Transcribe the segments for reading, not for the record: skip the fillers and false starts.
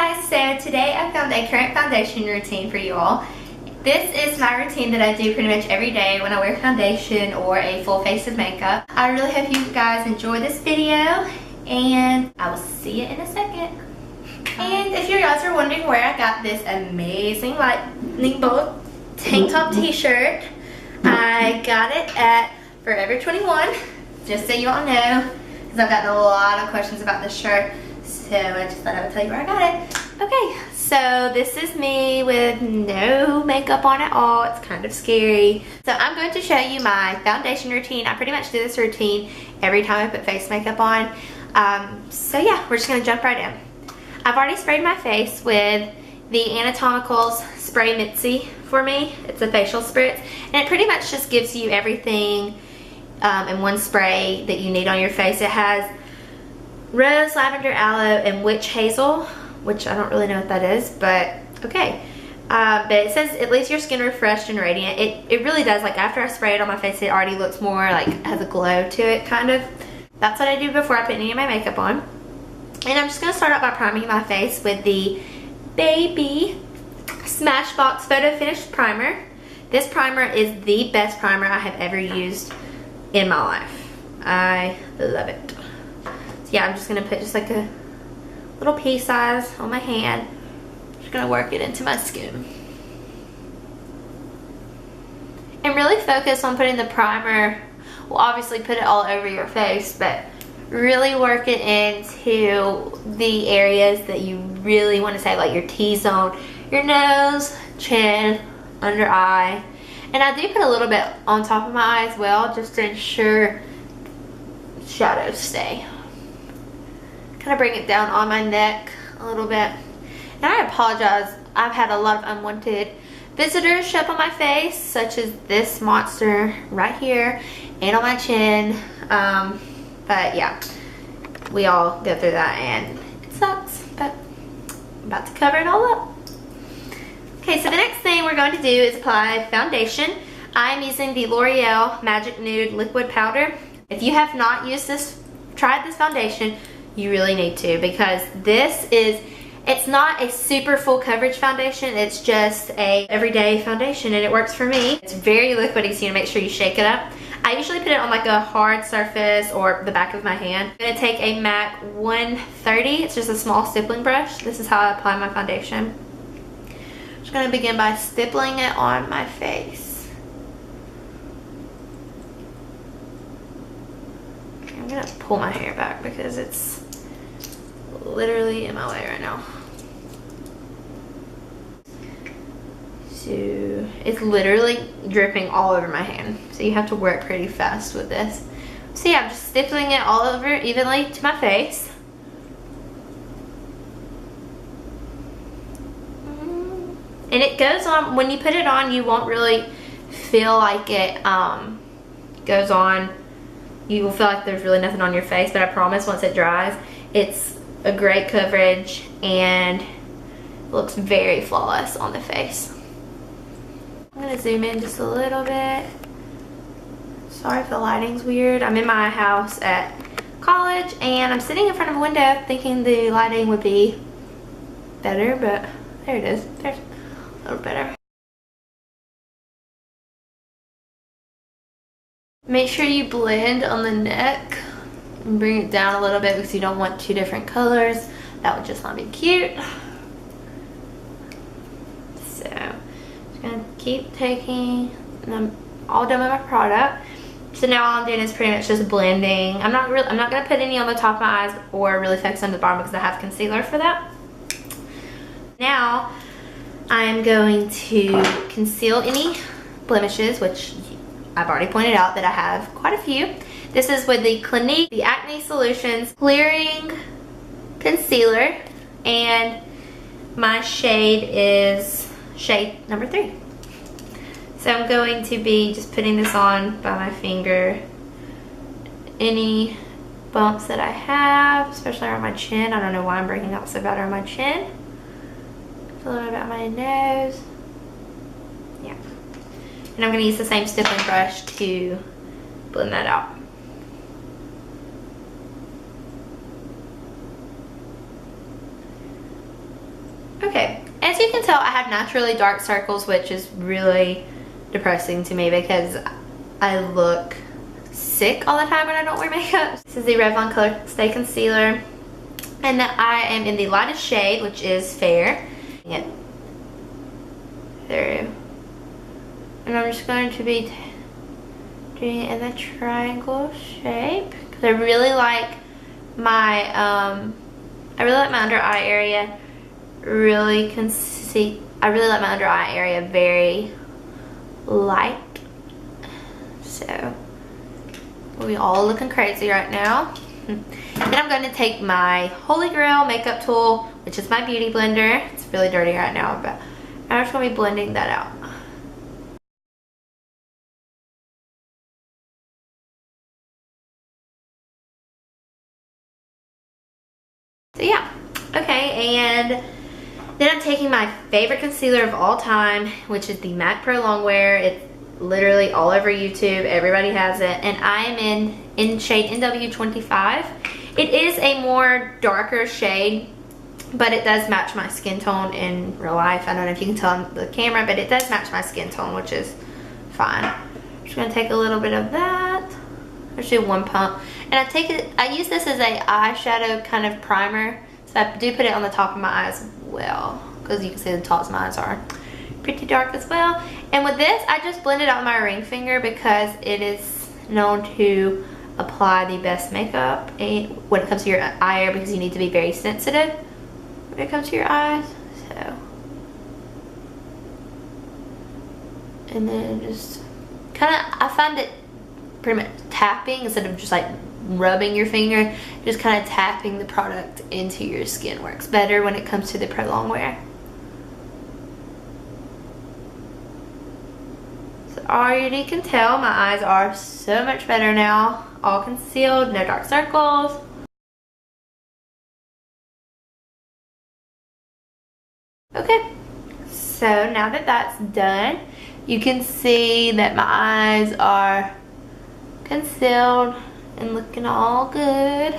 guys, so today I found a current foundation routine for you all. This is my routine that I do pretty much every day when I wear foundation or a full face of makeup. I really hope you guys enjoy this video and I will see you in a second. And if you guys are wondering where I got this amazing lightning bolt tank top t-shirt, I got it at Forever 21, just so you all know, because I've gotten a lot of questions about this shirt. So I just thought I would tell you where I got it. Okay, so this is me with no makeup on at all. It's kind of scary. So I'm going to show you my foundation routine. I pretty much do this routine every time I put face makeup on. So yeah, we're just going to jump right in. I've already sprayed my face with the Anatomicals Spray Misty for me. It's a facial spritz, and it pretty much just gives you everything in one spray that you need on your face. It has rose, lavender, aloe, and witch hazel, which I don't really know what that is, but okay. But it says it leaves your skin refreshed and radiant. It really does. Like after I spray it on my face, it already looks more like has a glow to it, kind of. That's what I do before I put any of my makeup on. And I'm just going to start out by priming my face with the Baby Smashbox Photo Finish Primer. This primer is the best primer I have ever used in my life. I love it. So yeah, I'm just going to put just like a little pea size on my hand. Just going to work it into my skin. And really focus on putting the primer. Well, obviously put it all over your face, but really work it into the areas that you really want to say, like your T-zone, your nose, chin, under eye. And I do put a little bit on top of my eye as well, just to ensure shadows stay. Kind of bring it down on my neck a little bit. And I apologize, I've had a lot of unwanted visitors show up on my face, such as this monster right here and on my chin. But yeah, we all go through that and it sucks, but I'm about to cover it all up. Okay, so the next thing we're going to do is apply foundation. I'm using the L'Oreal Magic Nude Liquid Powder. If you have not used this, tried this foundation, you really need to, because this is, it's not a super full coverage foundation, it's just a everyday foundation, and it works for me. It's very liquidy, so you make sure you shake it up. I usually put it on like a hard surface or the back of my hand. I'm gonna take a MAC 130, it's just a small stippling brush. This is how I apply my foundation. I'm just gonna begin by stippling it on my face. I'm gonna pull my hair back because it's literally in my way right now. So it's literally dripping all over my hand, so you have to work pretty fast with this. So yeah, I'm just stippling it all over evenly to my face. And it goes on, when you put it on, you won't really feel like it goes on. You will feel like there's really nothing on your face, but I promise once it dries, it's a great coverage and looks very flawless on the face. I'm going to zoom in just a little bit. Sorry if the lighting's weird. I'm in my house at college and I'm sitting in front of a window thinking the lighting would be better, but there it is. There's a little better. Make sure you blend on the neck and bring it down a little bit because you don't want two different colors. That would just not be cute. So just gonna keep taking, and I'm all done with my product. So now all I'm doing is pretty much just blending. I'm not gonna put any on the top of my eyes or really focus on the bottom because I have concealer for that. Now I'm going to conceal any blemishes, which I've already pointed out that I have quite a few. This is with the Clinique, the Acne Solutions Clearing Concealer, and my shade is shade number 3. So I'm going to be just putting this on by my finger. Any bumps that I have, especially around my chin. I don't know why I'm breaking out so bad around my chin. A little bit about my nose. Yeah. And I'm going to use the same stippling brush to blend that out. Okay, as you can tell, I have naturally dark circles, which is really depressing to me because I look sick all the time when I don't wear makeup. This is the Revlon Colorstay Concealer, and I am in the lightest shade, which is Fair. It through. And I'm just going to be doing it in the triangle shape because I really like my under eye area. Really can see. I really like my under eye area very light. So we all looking crazy right now. Then I'm going to take my Holy Grail makeup tool, which is my beauty blender. It's really dirty right now, but I'm just going to be blending that out. So yeah, okay, and then I'm taking my favorite concealer of all time, which is the MAC Pro Longwear. It's literally all over YouTube. Everybody has it, and I am in shade NW25. It is a more darker shade, but it does match my skin tone in real life. I don't know if you can tell on the camera, but it does match my skin tone, which is fine. I'm just gonna take a little bit of that. Let's do one pump. And I use this as a eyeshadow kind of primer. So I do put it on the top of my eyes as well, because you can see the tops of my eyes are pretty dark as well. And with this, I just blend it out with my ring finger because it is known to apply the best makeup when it comes to your eye area, because you need to be very sensitive when it comes to your eyes. So, and then just kind of, I find it pretty much tapping instead of just like rubbing your finger, just kind of tapping the product into your skin works better when it comes to the Pro Longwear. So already can tell my eyes are so much better now, all concealed, no dark circles. Okay, so now that that's done, you can see that my eyes are concealed and looking all good.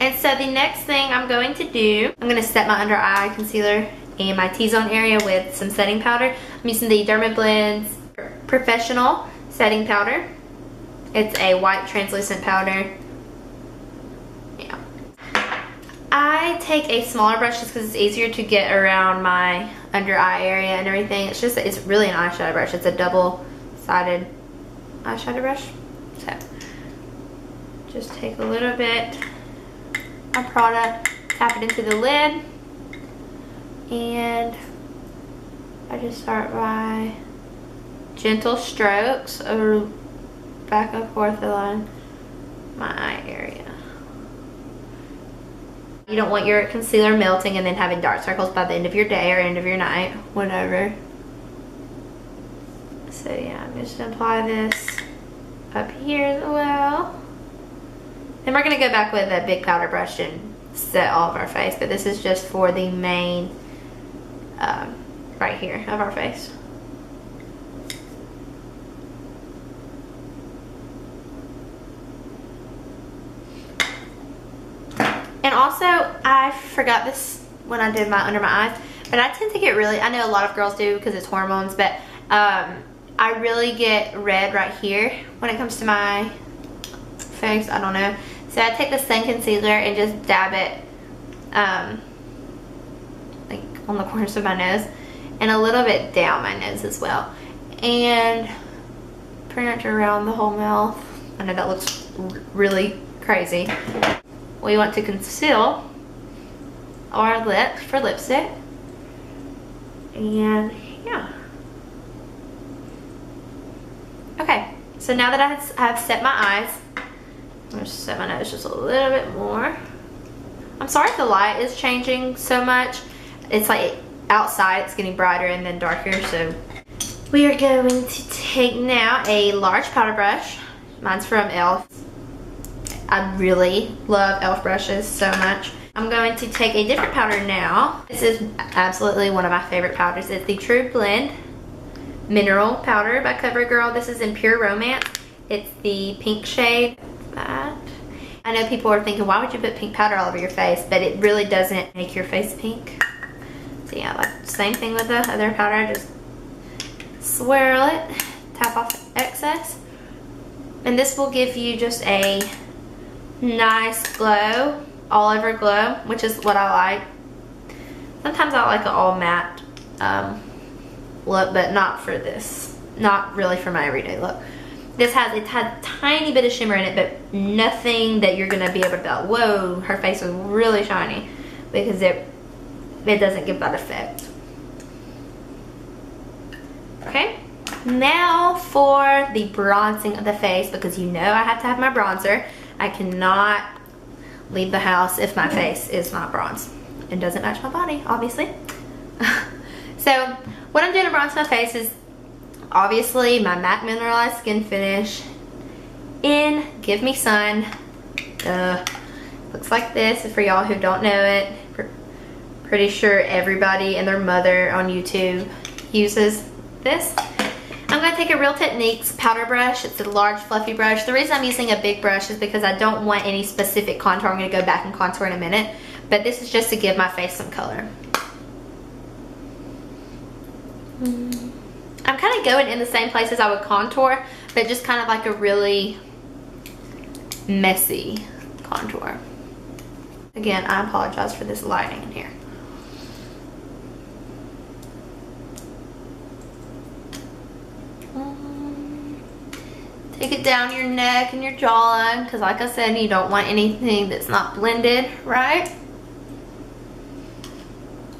And so the next thing I'm going to do, I'm going to set my under eye concealer and my T-zone area with some setting powder. I'm using the Dermablend's Professional Setting Powder. It's a white translucent powder. Yeah. I take a smaller brush just because it's easier to get around my under eye area and everything. It's really an eyeshadow brush. It's a double-sided eyeshadow brush. So just take a little bit of product, tap it into the lid, and I just start by gentle strokes over back and forth along my eye area. You don't want your concealer melting and then having dark circles by the end of your day or end of your night, whatever. So yeah, I'm just gonna apply this up here as well. Then we're gonna go back with a big powder brush and set all of our face, but this is just for the main, right here of our face. And also, I forgot this when I did my under my eyes, but I tend to get really, I know a lot of girls do because it's hormones, but I really get red right here when it comes to my face. I don't know. So I take the sun concealer and just dab it like on the corners of my nose and a little bit down my nose as well. And pretty much around the whole mouth. I know that looks really crazy. We want to conceal our lips for lipstick. And yeah. Okay, so now that I have set my eyes, I'm going to set my nose just a little bit more. I'm sorry if the light is changing so much. It's like outside it's getting brighter and then darker, so we are going to take now a large powder brush. Mine's from E.l.f. I really love E.l.f. brushes so much. I'm going to take a different powder now. This is absolutely one of my favorite powders. It's the True Blend Mineral Powder by CoverGirl. This is in Pure Romance. It's the pink shade. That. I know people are thinking, why would you put pink powder all over your face? But it really doesn't make your face pink. So yeah, like same thing with the other powder. Just swirl it, tap off the excess. And this will give you just a nice glow, all over glow, which is what I like. Sometimes I like an all matte look, but not for this. Not really for my everyday look. This has a tiny bit of shimmer in it, but nothing that you're gonna be able to be like, whoa, her face is really shiny, because it doesn't give that effect. Okay, now for the bronzing of the face, because you know I have to have my bronzer. I cannot leave the house if my face is not bronzed. It doesn't match my body, obviously. So what I'm doing to bronze my face is obviously my matte mineralized skin finish in Give Me Sun. Looks like this. For y'all who don't know it, pretty sure everybody and their mother on YouTube uses this. I'm going to take a Real Techniques powder brush. It's a large fluffy brush. The reason I'm using a big brush is because I don't want any specific contour. I'm going to go back and contour in a minute, but this is just to give my face some color. I'm kind of going in the same places I would contour, but just kind of like a really messy contour. Again, I apologize for this lighting in here. Take it down your neck and your jawline, because like I said, you don't want anything that's not blended, right?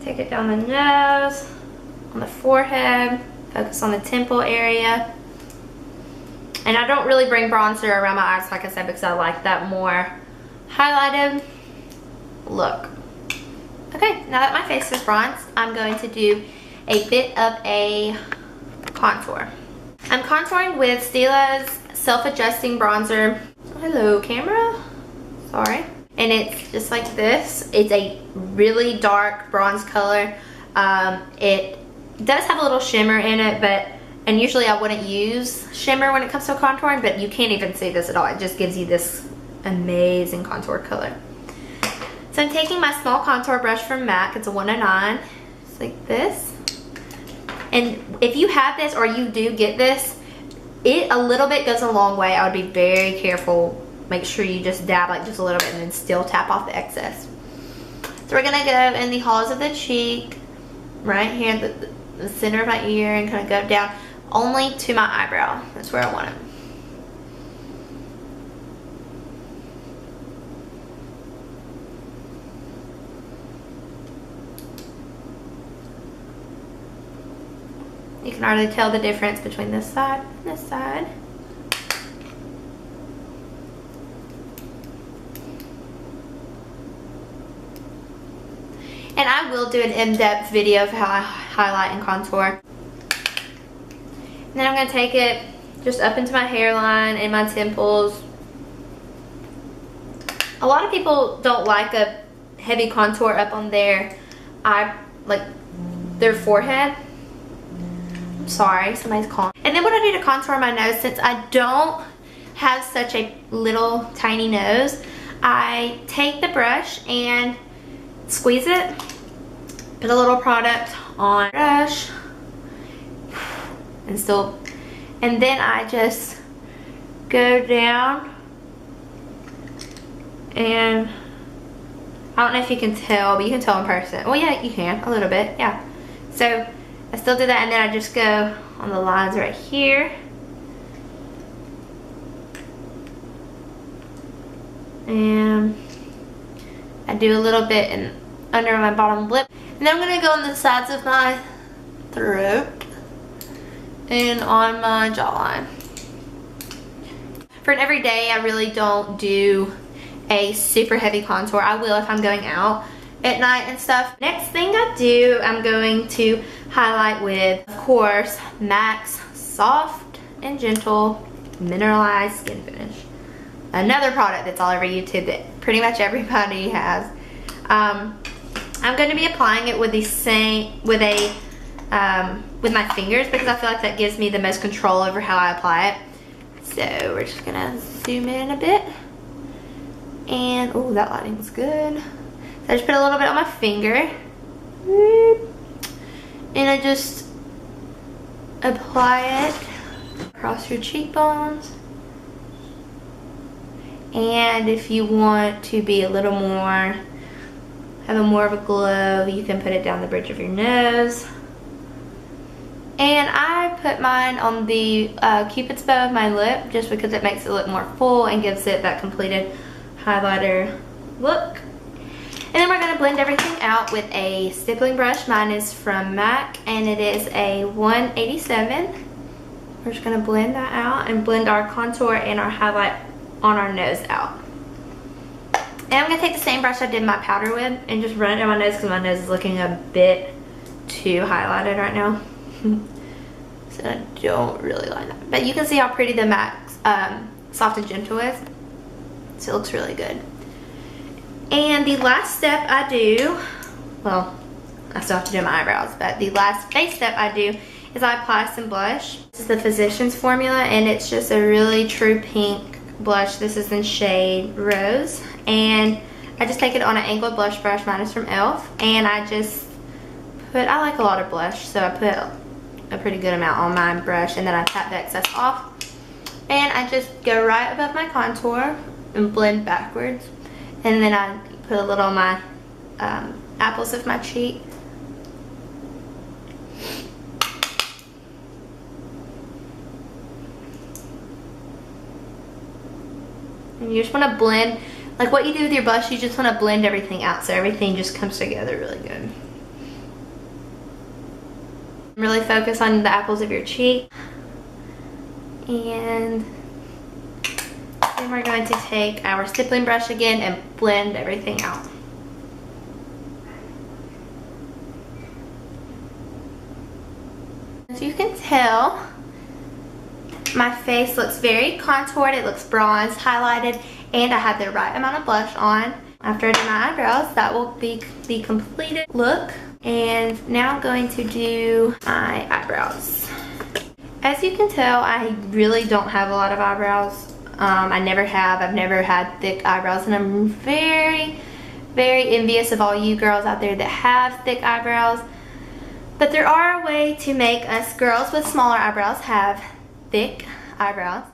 Take it down the nose, on the forehead, focus on the temple area. And I don't really bring bronzer around my eyes, like I said, because I like that more highlighted look. Okay, now that my face is bronzed, I'm going to do a bit of a contour. I'm contouring with Stila's self-adjusting bronzer. Hello, camera. Sorry. And it's just like this. It's a really dark bronze color. It does have a little shimmer in it, and usually I wouldn't use shimmer when it comes to contouring, but you can't even see this at all. It just gives you this amazing contour color. So I'm taking my small contour brush from MAC. It's a 109. It's like this. And if you have this or you do get this, a little bit goes a long way. I would be very careful. Make sure you just dab like just a little bit and then still tap off the excess. So we're gonna go in the hollows of the cheek, right here, the center of my ear, and kind of go down only to my eyebrow. That's where I want it. You can already tell the difference between this side and this side. And I will do an in-depth video of how I highlight and contour. And then I'm going to take it just up into my hairline and my temples. A lot of people don't like a heavy contour up on their their forehead. Sorry, somebody's calling. And then what I do to contour my nose, since I don't have such a little tiny nose, I take the brush and squeeze it, put a little product on the brush, and then I just go down, and I don't know if you can tell, but you can tell in person. Well, yeah, you can, a little bit, yeah. So I still do that, and then I just go on the lines right here. And I do a little bit under my bottom lip. And then I'm going to go on the sides of my throat and on my jawline. For an everyday, I really don't do a super heavy contour. I will if I'm going out at night and stuff. Next thing I do, I'm going to highlight with, of course, MAC's Soft and Gentle Mineralized Skin Finish. Another product that's all over YouTube that pretty much everybody has. I'm going to be applying it with with my fingers, because I feel like that gives me the most control over how I apply it. So we're just gonna zoom in a bit. And, oh, that lighting was good. So I just put a little bit on my finger. And I just apply it across your cheekbones. And if you want to be a little more, have a more of a glow, you can put it down the bridge of your nose. And I put mine on the Cupid's bow of my lip just because it makes it look more full and gives it that completed highlighter look. And then we're going to blend everything out with a stippling brush. Mine is from MAC and it is a 187. We're just going to blend that out and blend our contour and our highlight on our nose out. And I'm going to take the same brush I did my powder with and just run it down my nose because my nose is looking a bit too highlighted right now. So I don't really like that. But you can see how pretty the MAC Soft and Gentle is. So it looks really good. And the last step I do, well, I still have to do my eyebrows, but the last face step I do is I apply some blush. This is the Physicians formula and it's just a really true pink blush. This is in shade Rose. And I just take it on an angled blush brush. Mine is from E.l.f. And I just put, I like a lot of blush, so I put a pretty good amount on my brush and then I tap the excess off. And I just go right above my contour and blend backwards. And then I put a little on my apples of my cheek. And you just want to blend, like what you do with your blush, you just want to blend everything out so everything just comes together really good. Really focus on the apples of your cheek. And then we're going to take our stippling brush again and blend everything out. As you can tell, my face looks very contoured, it looks bronzed, highlighted, and I have the right amount of blush on. After I do my eyebrows, that will be the completed look. And now I'm going to do my eyebrows. As you can tell, I really don't have a lot of eyebrows. I never have. I've never had thick eyebrows, and I'm very, very envious of all you girls out there that have thick eyebrows. But there are a way to make us girls with smaller eyebrows have thick eyebrows.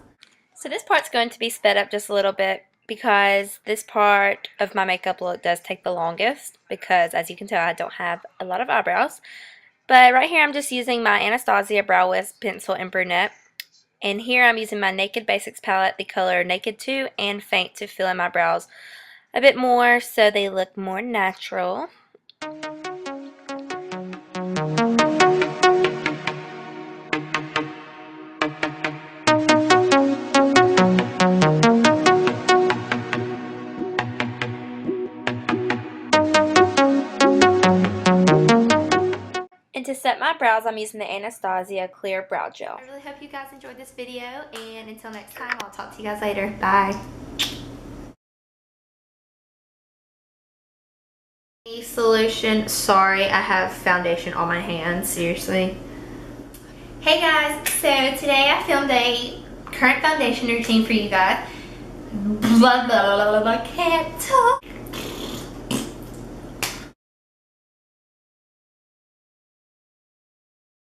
So this part's going to be sped up just a little bit because this part of my makeup look does take the longest because, as you can tell, I don't have a lot of eyebrows. But right here I'm just using my Anastasia Brow Wisp pencil in brunette. And here I'm using my Naked Basics palette, the color Naked 2 and Faint, to fill in my brows a bit more so they look more natural. And to set my brows, I'm using the Anastasia Clear Brow Gel. I really hope you guys enjoyed this video, and until next time, I'll talk to you guys later. Bye. Solution. Sorry, I have foundation on my hands. Seriously. Hey guys, so today I filmed a current foundation routine for you guys. Blah, blah, blah, blah, blah, can't talk.